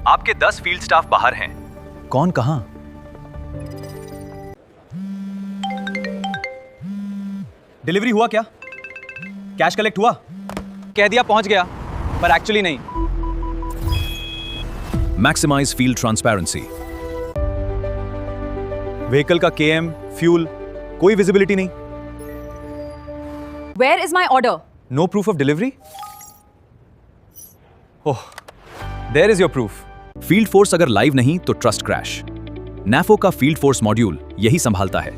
आपके 10 field staff बाहर हैं। कौन कहां? डिलीवरी हुआ क्या? कैश कलेक्ट हुआ? कह दिया पहुंच गया, पर एक्चुअली नहीं। Maximize field transparency. व्हीकल का केएम, फ्यूल, कोई विजिबिलिटी नहीं। Where is my order? No proof of delivery? Oh, there is your proof. Field force अगर लाइव नहीं तो ट्रस्ट क्रैश। नैफो का फील्ड फोर्स मॉड्यूल यही संभालता है।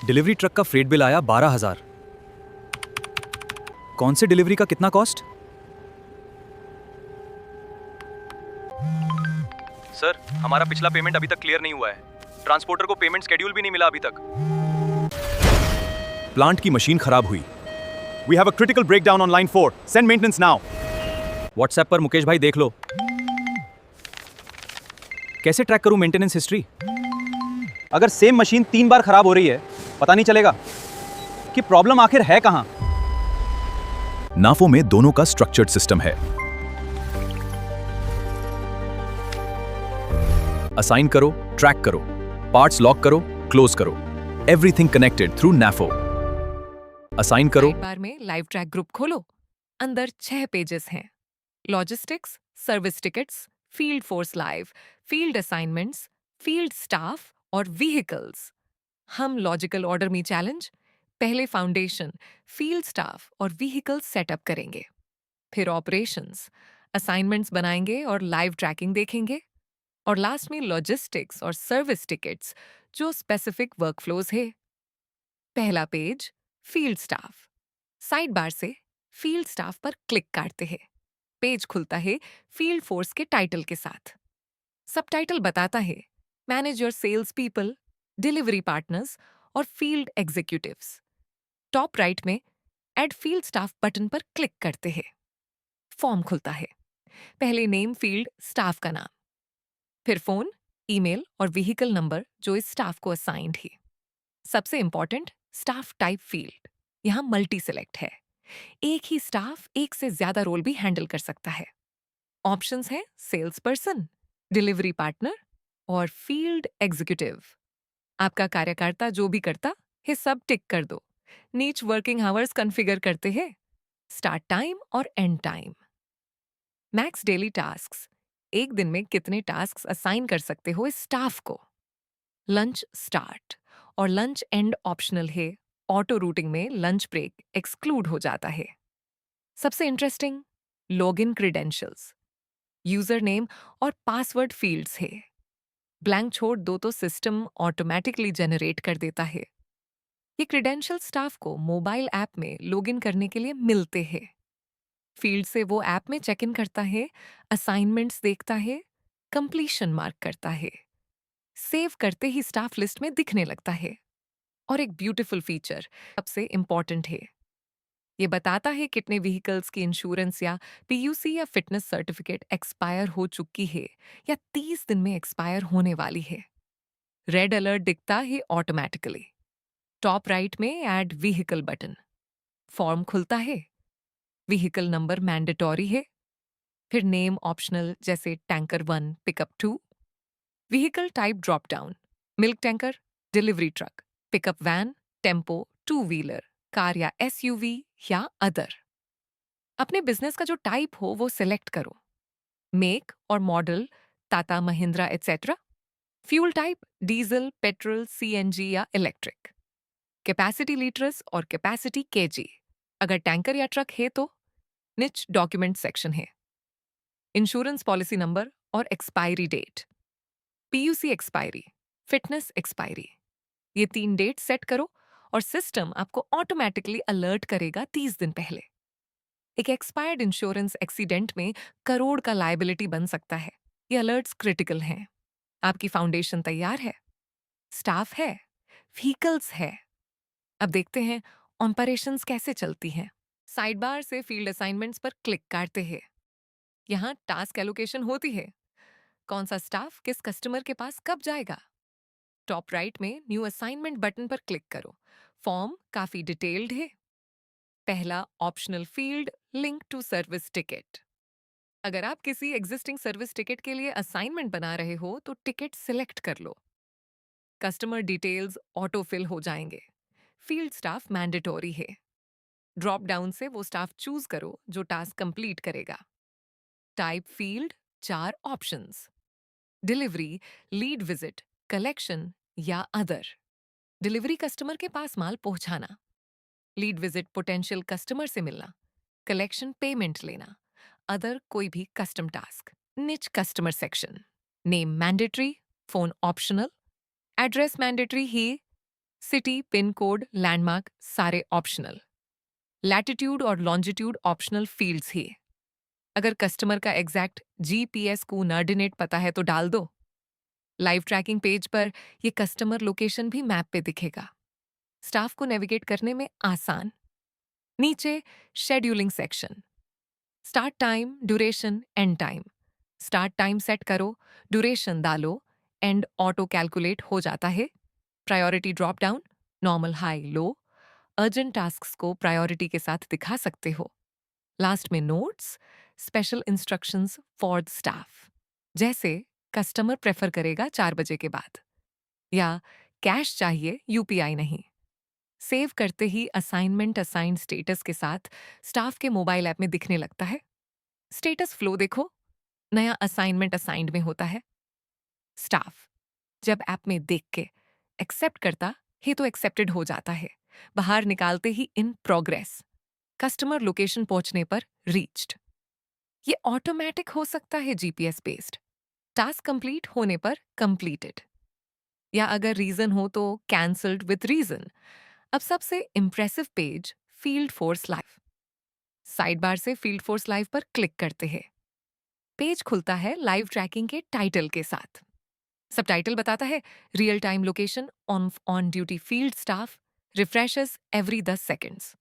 डिलीवरी ट्रक का फ्रेट बिल आया 12,000। कौन से डिलीवरी का कितना कॉस्ट? सर, हमारा पिछला पेमेंट अभी तक क्लियर नहीं हुआ है। ट्रांसपोर्टर को पेमेंट शेड्यूल भी नहीं मिला अभी तक। प्लांट की मशीन खराब हुई। We have a critical breakdown on line 4। Send maintenance now. WhatsApp पर मुकेश भाई देख लो। कैसे ट्रैक करूं मेंटेनेंस हिस्ट्री? अगर सेम मशीन 3 बार खराब हो रही है, पता नहीं चलेगा कि प्रॉब्लम आखिर है कहां। नाफो में दोनों का स्ट्रक्चर्ड सिस्टम है। असाइन करो, ट्रैक करो, पार्ट्स लॉक करो, क्लोज करो, एवरीथिंग कनेक्टेड थ्रू नाफो। असाइन करो। एक बार में लाइव ट्रैक ग्रुप खोलो। अंदर 6 पेजेस हैं। Logistics, service tickets, field force live, field assignments, field staff और व्हीकल्स। हम लॉजिकल ऑर्डर में चैलेंज, पहले फाउंडेशन, फील्ड स्टाफ और व्हीकल्स सेटअप करेंगे। फिर ऑपरेशंस, असाइनमेंट्स बनाएंगे और लाइव ट्रैकिंग देखेंगे। और लास्ट में लॉजिस्टिक्स और सर्विस टिकट्स, जो स्पेसिफिक वर्कफ्लोज है। पहला page, field staff. Side bar से फील्ड स्टाफ पर क्लिक करते हैं। पेज खुलता है फील्ड फोर्स के टाइटल के साथ। सबटाइटल बताता है manage your sales people, delivery partners और फील्ड एग्जीक्यूटिव्स। टॉप राइट में एड फील्ड स्टाफ बटन पर क्लिक करते हैं। फॉर्म खुलता है। पहले नेम फील्ड स्टाफ का नाम, फिर फोन, ईमेल और व्हीकल नंबर जो इस स्टाफ को असाइंड है। सबसे इंपॉर्टेंट, स्टाफ टाइप फील्ड यहां मल्टी सिलेक्ट है। एक ही स्टाफ एक से ज्यादा रोल भी हैंडल कर सकता है। ऑप्शंस हैं सेल्स पर्सन, डिलीवरी पार्टनर और फील्ड एग्जीक्यूटिव। आपका कार्यकर्ता जो भी करता है सब टिक कर दो। नीच वर्किंग आवर्स कॉन्फ़िगर करते हैं, स्टार्ट टाइम और and time. Max daily tasks, एक दिन में कितने टास्क्स असाइन कर सकते हो इस स्टाफ को। लंच स्टार्ट और लंच एंड ऑप्शनल है। ऑटो रूटिंग में लंच ब्रेक एक्सक्लूड हो जाता है। सबसे interesting, login credentials, user name और पासवर्ड फील्ड्स है। ब्लैंक छोड़ दो तो सिस्टम ऑटोमेटिकली जनरेट कर देता है। ये क्रेडेंशियल स्टाफ को मोबाइल ऐप में लॉगिन करने के लिए मिलते हैं। फील्ड से वो ऐप में चेक इन करता है, असाइनमेंट्स देखता है, कंप्लीशन मार्क करता है। सेव करते ही स्टाफ लिस्ट में दिखने लगता है। और एक ब्यूटीफुल फीचर सबसे इंपॉर्टेंट है, ये बताता है कितने व्हीकल्स की इंश्योरेंस या पीयूसी या फिटनेस सर्टिफिकेट एक्सपायर हो चुकी है या 30 दिन में एक्सपायर होने वाली है। रेड अलर्ट दिखता है ऑटोमेटिकली। टॉप राइट में ऐड व्हीकल बटन। फॉर्म खुलता है। व्हीकल नंबर मैंडेटरी है, फिर नेम ऑप्शनल जैसे tanker 1, pickup 2। Vehicle type drop down, milk tanker, delivery truck, pickup van, tempo, 2 wheeler, car या एसयूवी या अदर। अपने बिजनेस का जो टाइप हो वो सिलेक्ट करो। मेक और model, Tata Mahindra etcetera. Fuel type, diesel, petrol, CNG या इलेक्ट्रिक। कैपेसिटी लीटर्स और कैपेसिटी केजी। अगर टैंकर या ट्रक है तो निच डॉक्यूमेंट सेक्शन है। इंश्योरेंस पॉलिसी नंबर और expiry date, PUC expiry, fitness expiry. ये 3 डेट सेट करो और सिस्टम आपको ऑटोमेटिकली अलर्ट करेगा 30 दिन पहले। एक एक्सपायर्ड इंश्योरेंस एक्सीडेंट में करोड़ का लायबिलिटी बन सकता है। ये अलर्ट्स क्रिटिकल हैं। आपकी फाउंडेशन तैयार है, स्टाफ है, व्हीकल्स है। अब देखते हैं ऑपरेशंस कैसे चलती हैं। साइड बार से फील्ड असाइनमेंट्स पर क्लिक करते हैं। यहाँ टास्क एलोकेशन होती है, कौन सा स्टाफ किस कस्टमर के पास कब जाएगा। टॉप राइट में न्यू असाइनमेंट बटन पर क्लिक करो। फॉर्म काफी डिटेल्ड है। पहला optional field, link to service ticket. अगर आप किसी एग्जिस्टिंग सर्विस टिकट के लिए असाइनमेंट बना रहे हो तो टिकट सिलेक्ट कर लो। कस्टमर डिटेल्स ऑटो फिल हो जाएंगे। फील्ड स्टाफ मैंडेटोरी है। ड्रॉप डाउन से वो स्टाफ चूज करो जो टास्क कंप्लीट करेगा। Type field 4 options. Delivery, lead visit, collection या अदर। डिलीवरी कस्टमर के पास माल पहुंचाना। लीड विजिट पोटेंशियल कस्टमर से मिलना। कलेक्शन पेमेंट लेना। अदर कोई भी custom task. Niche customer section. Name mandatory, phone optional. Address mandatory ही। सिटी, पिन कोड, लैंडमार्क सारे ऑप्शनल। लैटिट्यूड और लॉन्जिट्यूड ऑप्शनल फील्ड्स ही। अगर कस्टमर का एग्जैक्ट जीपीएस कोऑर्डिनेट पता है तो डाल दो। लाइव ट्रैकिंग पेज पर ये कस्टमर लोकेशन भी मैप पे दिखेगा। स्टाफ को नेविगेट करने में आसान। नीचे scheduling section. Start time, duration, end time. Start time set करो, ड्यूरेशन डालो, एंड ऑटो कैलकुलेट हो जाता है। Priority drop down, normal, high, low. Urgent tasks को प्रायोरिटी के साथ दिखा सकते हो। लास्ट में notes, special instructions for the staff, जैसे कस्टमर प्रेफर करेगा 4 बजे के बाद, या कैश चाहिए यूपीआई नहीं। सेव करते ही असाइनमेंट असाइन स्टेटस के साथ स्टाफ के मोबाइल ऐप में दिखने लगता है। स्टेटस फ्लो देखो, नया असाइनमेंट असाइंड में होता है। स्टाफ जब ऐप में देख के एक्सेप्ट करता है तो एक्सेप्टेड हो जाता है। बाहर निकालते ही इन प्रोग्रेस। कस्टमर लोकेशन पहुंचने पर रीच्ड। ये ऑटोमेटिक हो सकता है जीपीएस बेस्ड। टास्क कंप्लीट होने पर कंप्लीटेड, या अगर रीजन हो तो कैंसल्ड विथ रीजन। अब सबसे impressive page, field force live. Side bar से फील्ड फोर्स लाइव पर क्लिक करते हैं। पेज खुलता है लाइव ट्रैकिंग के टाइटल के साथ। सबटाइटल बताता है real time location on duty field staff refreshes every 10 seconds.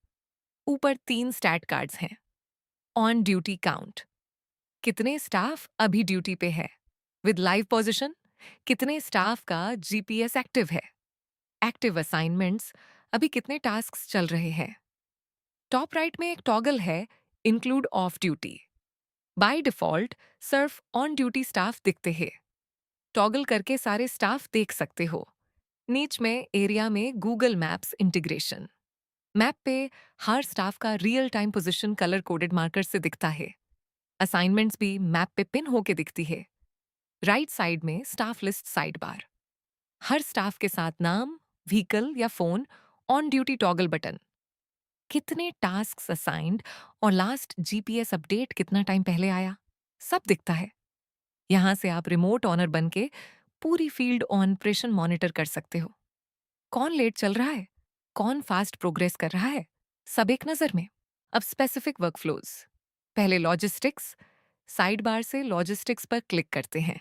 ऊपर 3 स्टैट कार्ड्स हैं। ऑन ड्यूटी काउंट, कितने स्टाफ अभी ड्यूटी पे है। विद लाइव पोजीशन, कितने स्टाफ का जीपीएस एक्टिव है। एक्टिव असाइनमेंट्स, अभी कितने टास्क्स चल रहे हैं। टॉप राइट में एक टॉगल है, include of duty. By default सिर्फ ऑन ड्यूटी स्टाफ दिखते हैं। टॉगल करके सारे स्टाफ देख सकते हो। नीच में एरिया में गूगल मैप्स इंटीग्रेशन। मैप पे हर स्टाफ का real time position colour coded marker से दिखता है। असाइनमेंट्स भी मैप पे पिन होके दिखती है। राइट साइड में स्टाफ लिस्ट साइड बार। हर स्टाफ के साथ नाम, व्हीकल या phone, on duty toggle button. कितने टास्क असाइंड और लास्ट जीपीएस अपडेट कितना टाइम पहले आया, सब दिखता है। यहां से आप रिमोट ऑनर बन के पूरी फील्ड ऑपरेशन मॉनिटर कर सकते हो। कौन लेट चल रहा है, कौन फास्ट प्रोग्रेस कर रहा है, सब एक नजर में। अब स्पेसिफिक वर्कफ्लोज। पहले लॉजिस्टिक्स। साइड बार से लॉजिस्टिक्स पर क्लिक करते हैं।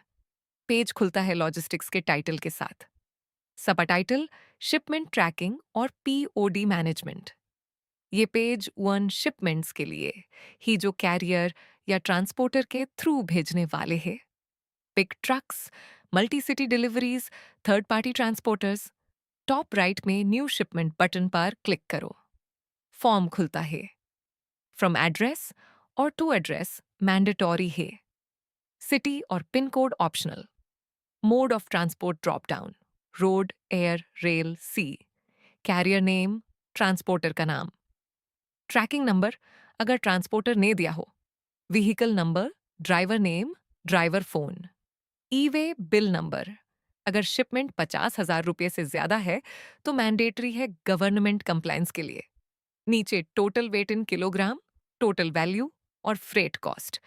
पेज खुलता है लॉजिस्टिक्स के टाइटल के साथ। सब टाइटल शिपमेंट ट्रैकिंग और पीओडी मैनेजमेंट। ये पेज 1 शिपमेंट्स के लिए ही जो कैरियर या ट्रांसपोर्टर के थ्रू भेजने वाले हैं। Pick trucks, multi city deliveries, third party transporters. Top right में न्यू शिपमेंट बटन पर क्लिक करो। फॉर्म खुलता है। फ्रॉम एड्रेस और टू एड्रेस मैंडेटोरी है। सिटी और pin code optional. Mode of transport drop down, road, air, rail, sea. Carrier name, transporter का नाम। ट्रैकिंग नंबर, अगर ट्रांसपोर्टर ने दिया हो। Vehicle number, driver name, driver phone. E way bill number, अगर shipment 50,000 रुपये से ज्यादा है तो मैंडेटरी है गवर्नमेंट कंप्लायंस के लिए। नीचे total weight in kilogram, total value और फ्रेट कॉस्ट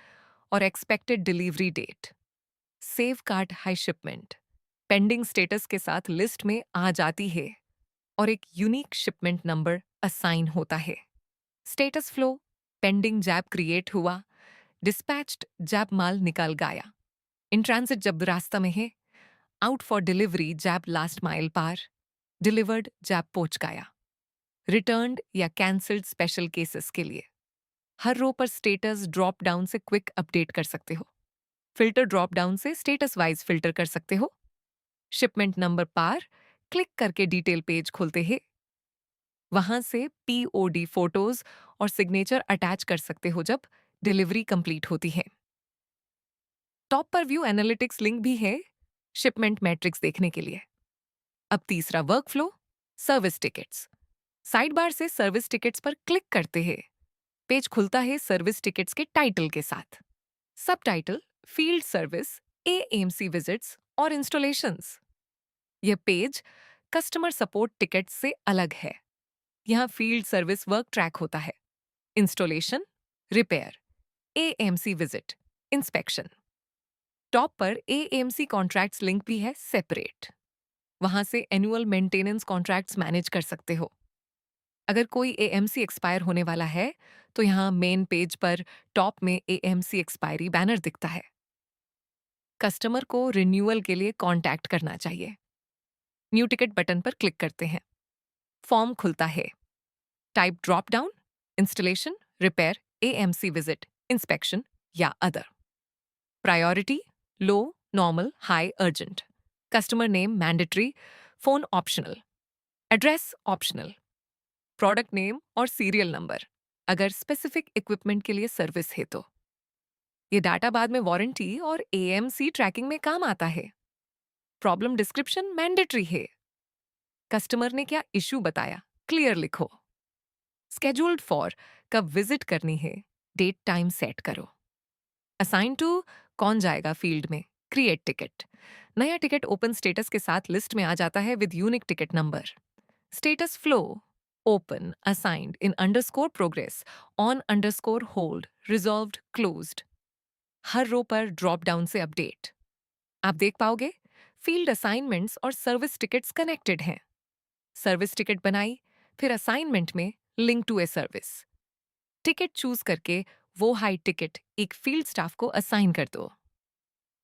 और expected delivery date. Save card हाई शिपमेंट पेंडिंग स्टेटस के साथ लिस्ट में आ जाती है और एक यूनिक शिपमेंट नंबर असाइन होता है। स्टेटस फ्लो, पेंडिंग जैब क्रिएट हुआ, डिस्पैच्ड जैब माल निकल गया, इन ट्रांजिट जब रास्ता में है, आउट फॉर डिलीवरी जैब लास्ट माइल पार, डिलीवर्ड जैब पहुंच गया। रिटर्न्ड या कैंसल्ड स्पेशल केसेस के लिए हर रो पर स्टेटस ड्रॉप डाउन से क्विक अपडेट कर सकते हो। फिल्टर ड्रॉप डाउन से स्टेटस वाइज फिल्टर कर सकते हो। शिपमेंट नंबर पार क्लिक करके डिटेल पेज खोलते हैं। वहां से पीओडी फोटोज और सिग्नेचर अटैच कर सकते हो जब डिलीवरी कंप्लीट होती है। टॉप पर व्यू एनालिटिक्स लिंक भी है शिपमेंट मैट्रिक्स देखने के लिए। अब तीसरा workflow, service tickets. Side bar से सर्विस टिकट्स पर क्लिक करते हैं पेज खुलता है सर्विस टिकट्स के टाइटल के साथ। सब title field service, AMC visits और इंस्टॉलेशंस। यह पेज कस्टमर सपोर्ट टिकट्स से अलग है। यहाँ फील्ड सर्विस वर्क ट्रैक होता है, installation, repair, AMC visit, inspection. Top पर एएमसी कॉन्ट्रैक्ट्स लिंक भी है सेपरेट। वहां से एनुअल मेंटेनेंस कॉन्ट्रैक्ट्स मैनेज कर सकते हो। अगर कोई एएमसी एक्सपायर होने वाला है तो यहाँ मेन पेज पर टॉप में एएमसी एक्सपायरी बैनर दिखता है। कस्टमर को रिन्यूअल के लिए कांटेक्ट करना चाहिए। न्यू टिकट बटन पर क्लिक करते हैं, फॉर्म खुलता है। Type drop down, installation, repair, AMC visit, inspection या other. Priority, low, normal, high, urgent. Customer name mandatory, phone optional, address optional, product name और सीरियल नंबर अगर स्पेसिफिक इक्विपमेंट के लिए सर्विस है तो। ये डाटा बाद में वारंटी और एएमसी ट्रैकिंग में काम आता है। प्रॉब्लम डिस्क्रिप्शन मैंडेटरी है। कस्टमर ने क्या इश्यू बताया, क्लियर लिखो। स्केड्यूल्ड फॉर, कब विजिट करनी है, डेट टाइम सेट करो। असाइन टू, कौन जाएगा फील्ड में, क्रिएट टिकट। नया टिकट ओपन स्टेटस के साथ लिस्ट में आ जाता है with unique ticket number. Status flow, open, assigned, in underscore progress, on underscore hold, resolved, closed. हर रो पर ड्रॉप डाउन से अपडेट। आप देख पाओगे फील्ड असाइनमेंट्स और सर्विस टिकट्स कनेक्टेड हैं। सर्विस टिकट बनाई, फिर असाइनमेंट में link to a service. Ticket choose करके वो हाई टिकट एक फील्ड स्टाफ को असाइन कर दो।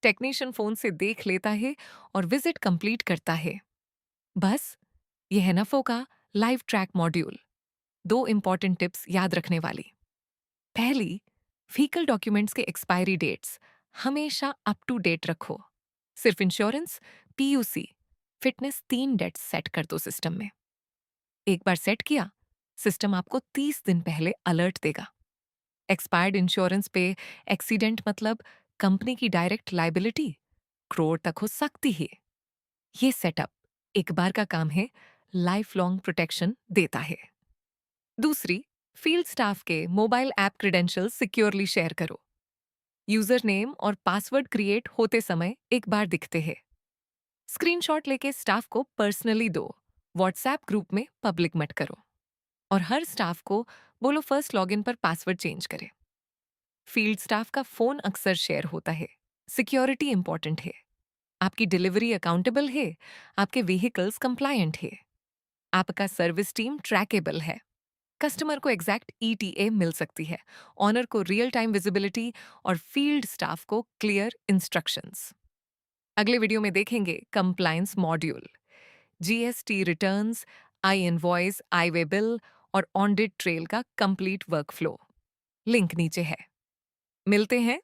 टेक्नीशियन फोन से देख लेता है और विजिट कंप्लीट करता है। बस यह है नफो का live track module. 2 important tips याद रखने वाली। पहली, व्हीकल डॉक्यूमेंट्स के एक्सपायरी डेट्स हमेशा अप टू डेट रखो। सिर्फ insurance, PUC, fitness 3 dates set कर दो सिस्टम में। एक बार सेट किया, सिस्टम आपको 30 दिन पहले अलर्ट देगा। एक्सपायर्ड इंश्योरेंस पे एक्सीडेंट मतलब कंपनी की डायरेक्ट लायबिलिटी करोड़ तक हो सकती है। ये सेटअप एक बार का काम है, लाइफ लॉन्ग प्रोटेक्शन देता है। दूसरी, फील्ड स्टाफ के mobile app credentials securely share करो। यूजर नेम और पासवर्ड क्रिएट होते समय एक बार दिखते हैं। स्क्रीनशॉट लेके स्टाफ को पर्सनली दो, व्हाट्सएप ग्रुप में पब्लिक मत करो। और हर स्टाफ को बोलो फर्स्ट लॉगिन पर पासवर्ड चेंज करे। फील्ड स्टाफ का फोन अक्सर शेयर होता है, सिक्योरिटी इंपॉर्टेंट है। आपकी डिलीवरी अकाउंटेबल है, आपके व्हीकल्स कंप्लायंट है, आपका सर्विस टीम ट्रैकेबल है। कस्टमर को एग्जैक्ट ईटीए मिल सकती है, ऑनर को रियल टाइम विजिबिलिटी और फील्ड स्टाफ को क्लियर इंस्ट्रक्शंस। अगले वीडियो में देखेंगे कंप्लायंस मॉड्यूल, जीएसटी रिटर्न्स, आई इनवॉइस, आई वे बिल और ऑडिट ट्रेल का कंप्लीट वर्कफ्लो। लिंक नीचे है। मिलते हैं